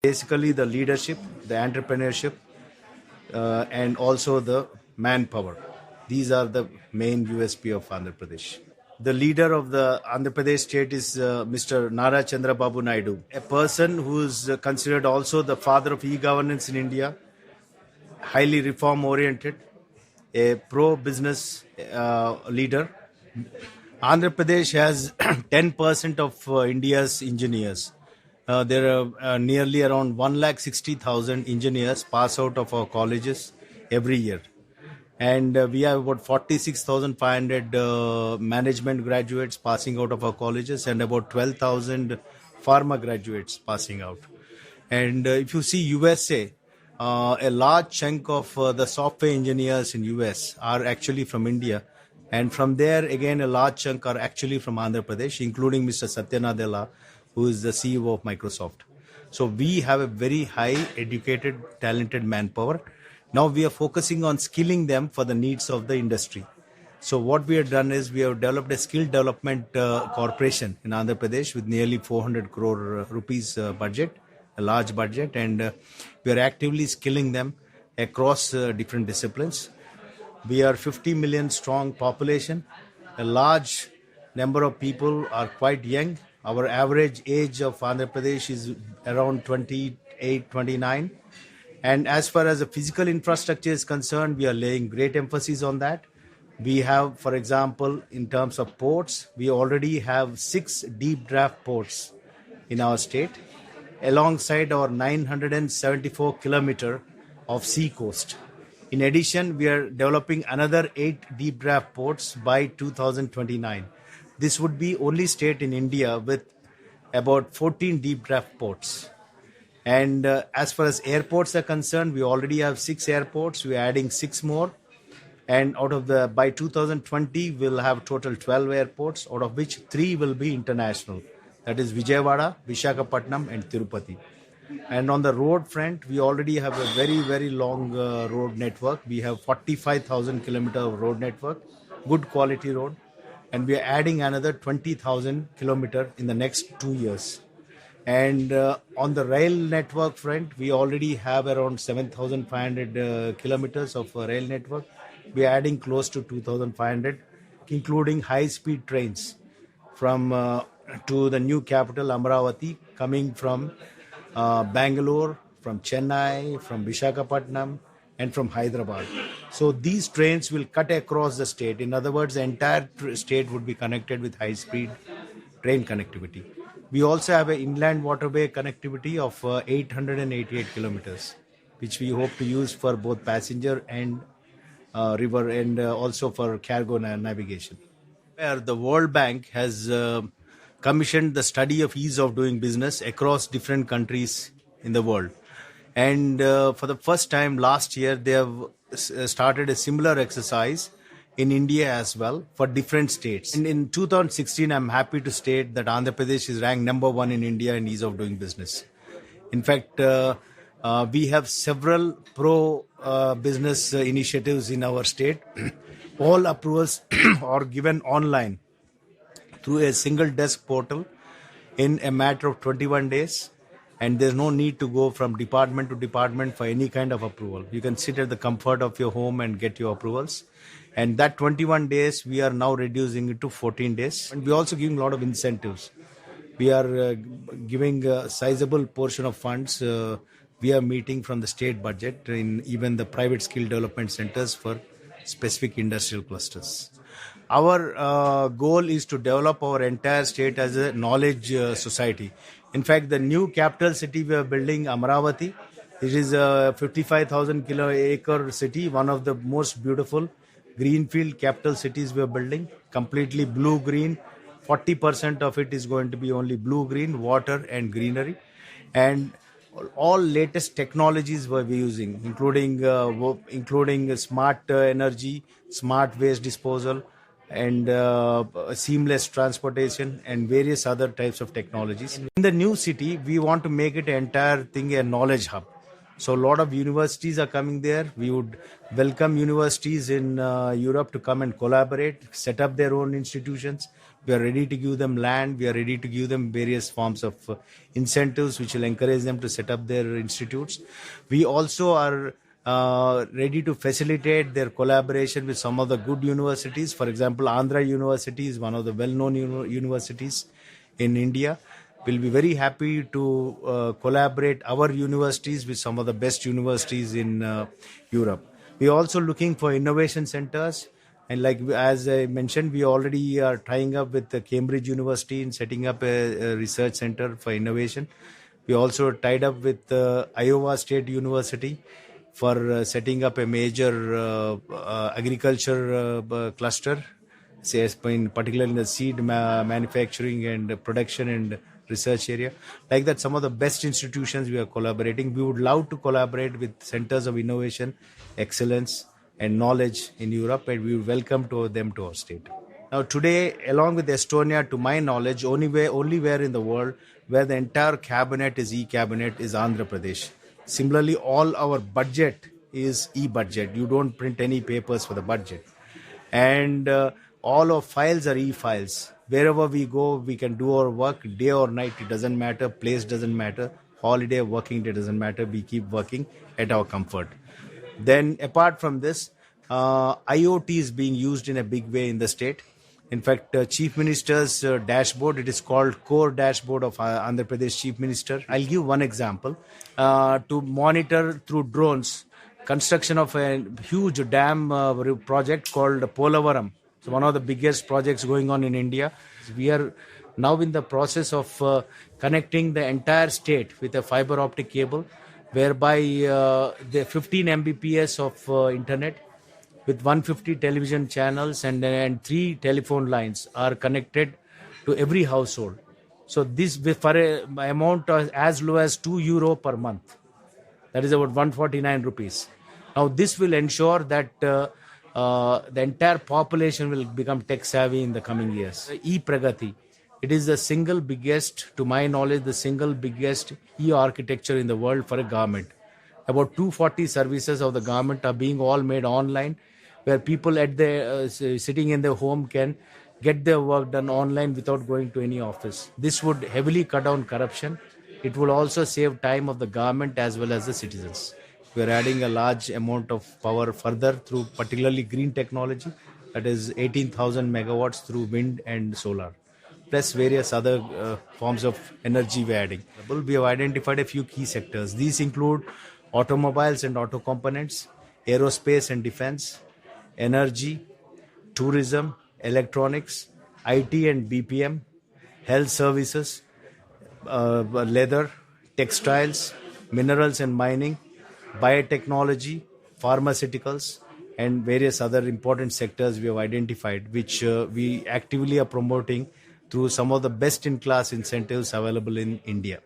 Basically, the leadership, the entrepreneurship, and also the manpower. These are the main USP of Andhra Pradesh. The leader of the Andhra Pradesh state is Mr. Nara Chandrababu Naidu, a person who is considered also the father of e-governance in India, highly reform oriented, a pro-business leader. Andhra Pradesh has 10% of India's engineers. There are nearly around 160,000 engineers pass out of our colleges every year. And we have about 46,500 management graduates passing out of our colleges and about 12,000 pharma graduates passing out. And if you see USA, a large chunk of the software engineers in US are actually from India. And from there, again, a large chunk are actually from Andhra Pradesh, including Mr. Satya Nadella, who is the CEO of Microsoft. So we have a very high educated, talented manpower. Now we are focusing on skilling them for the needs of the industry. So what we have done is we have developed a skill development corporation in Andhra Pradesh with nearly 400 crore rupees budget, a large budget, and we are actively skilling them across different disciplines. We are 50 million strong population. A large number of people are quite young. Our average age of Andhra Pradesh is around 28, 29. And as far as the physical infrastructure is concerned, we are laying great emphasis on that. We have, for example, in terms of ports, we already have 6 deep draft ports in our state, alongside our 974 kilometer of sea coast. In addition, we are developing another 8 deep draft ports by 2029. This would be only state in India with about 14 deep draft ports. And as far as airports are concerned, we already have 6 airports. We're adding 6 more. And by 2020, we'll have total 12 airports, out of which 3 will be international. That is Vijayawada, Visakhapatnam, and Tirupati. And on the road front, we already have a very, very long road network. We have 45,000 kilometers of road network, good quality road. And we are adding another 20,000 kilometers in the next 2 years. And on the rail network front, we already have around 7,500 kilometers of rail network. We are adding close to 2,500, including high-speed trains from to the new capital, Amravati, coming from Bangalore, from Chennai, from Visakhapatnam, and from Hyderabad. So these trains will cut across the state. In other words, the entire state would be connected with high-speed train connectivity. We also have an inland waterway connectivity of 888 kilometers, which we hope to use for both passenger and river and also for cargo navigation. Where the World Bank has commissioned the study of ease of doing business across different countries in the world. And for the first time last year, they have started a similar exercise in India as well for different states. And in 2016, I'm happy to state that Andhra Pradesh is ranked number 1 in India in ease of doing business. In fact, we have several pro-business initiatives in our state. All approvals are given online through a single desk portal in a matter of 21 days. And there's no need to go from department to department for any kind of approval. You can sit at the comfort of your home and get your approvals. And that 21 days, we are now reducing it to 14 days. And we're also giving a lot of incentives. We are giving a sizable portion of funds. We are meeting from the state budget in even the private skill development centers for specific industrial clusters. Our goal is to develop our entire state as a knowledge society. In fact, the new capital city we are building, Amravati, it is a 55,000 acre city, one of the most beautiful greenfield capital cities we are building, completely blue-green. 40% of it is going to be only blue-green, water and greenery. And all latest technologies we're using, including smart energy, smart waste disposal, and seamless transportation and various other types of technologies. In the new city, we want to make it entire thing a knowledge hub. So a lot of universities are coming there. We would welcome universities in Europe to come and collaborate, set up their own institutions. We are ready to give them land. We are ready to give them various forms of incentives which will encourage them to set up their institutes. We also are ready to facilitate their collaboration with some of the good universities. For example, Andhra University is one of the well-known universities in India. We'll be very happy to collaborate our universities with some of the best universities in Europe. We're also looking for innovation centers. And like as I mentioned, we already are tying up with the Cambridge University in setting up a research center for innovation. We also tied up with Iowa State University for setting up a major agriculture cluster, say in particular in the seed manufacturing and production and research area. Like that, some of the best institutions we are collaborating. We would love to collaborate with centers of innovation, excellence, and knowledge in Europe, and we welcome them to our state. Now, today, along with Estonia, to my knowledge, only where in the world where the entire cabinet is e-cabinet is Andhra Pradesh. Similarly, all our budget is e-budget. You don't print any papers for the budget. And all our files are e-files. Wherever we go, we can do our work day or night. It doesn't matter. Place doesn't matter. Holiday, working day doesn't matter. We keep working at our comfort. Then apart from this, IoT is being used in a big way in the state. In fact, Chief Minister's dashboard, it is called Core Dashboard of Andhra Pradesh Chief Minister. I'll give one example. To monitor through drones, construction of a huge dam project called Polavaram. So one of the biggest projects going on in India. We are now in the process of connecting the entire state with a fiber optic cable, whereby the 15 Mbps of internet with 150 television channels and 3 telephone lines are connected to every household. So this for an amount as low as €2 per month. That is about 149 rupees. Now this will ensure that the entire population will become tech savvy in the coming years. E-Pragati. It is the single biggest, to my knowledge, the single biggest e-architecture in the world for a government. About 240 services of the government are being all made online, where people at the sitting in their home can get their work done online without going to any office. This would heavily cut down corruption. It will also save time of the government as well as the citizens. We are adding a large amount of power further through particularly green technology, that is 18,000 megawatts through wind and solar, plus various other forms of energy we are adding. We have identified a few key sectors. These include automobiles and auto components, aerospace and defense, energy, tourism, electronics, IT and BPM, health services, leather, textiles, minerals and mining, biotechnology, pharmaceuticals, and various other important sectors we have identified, which we actively are promoting through some of the best-in-class incentives available in India.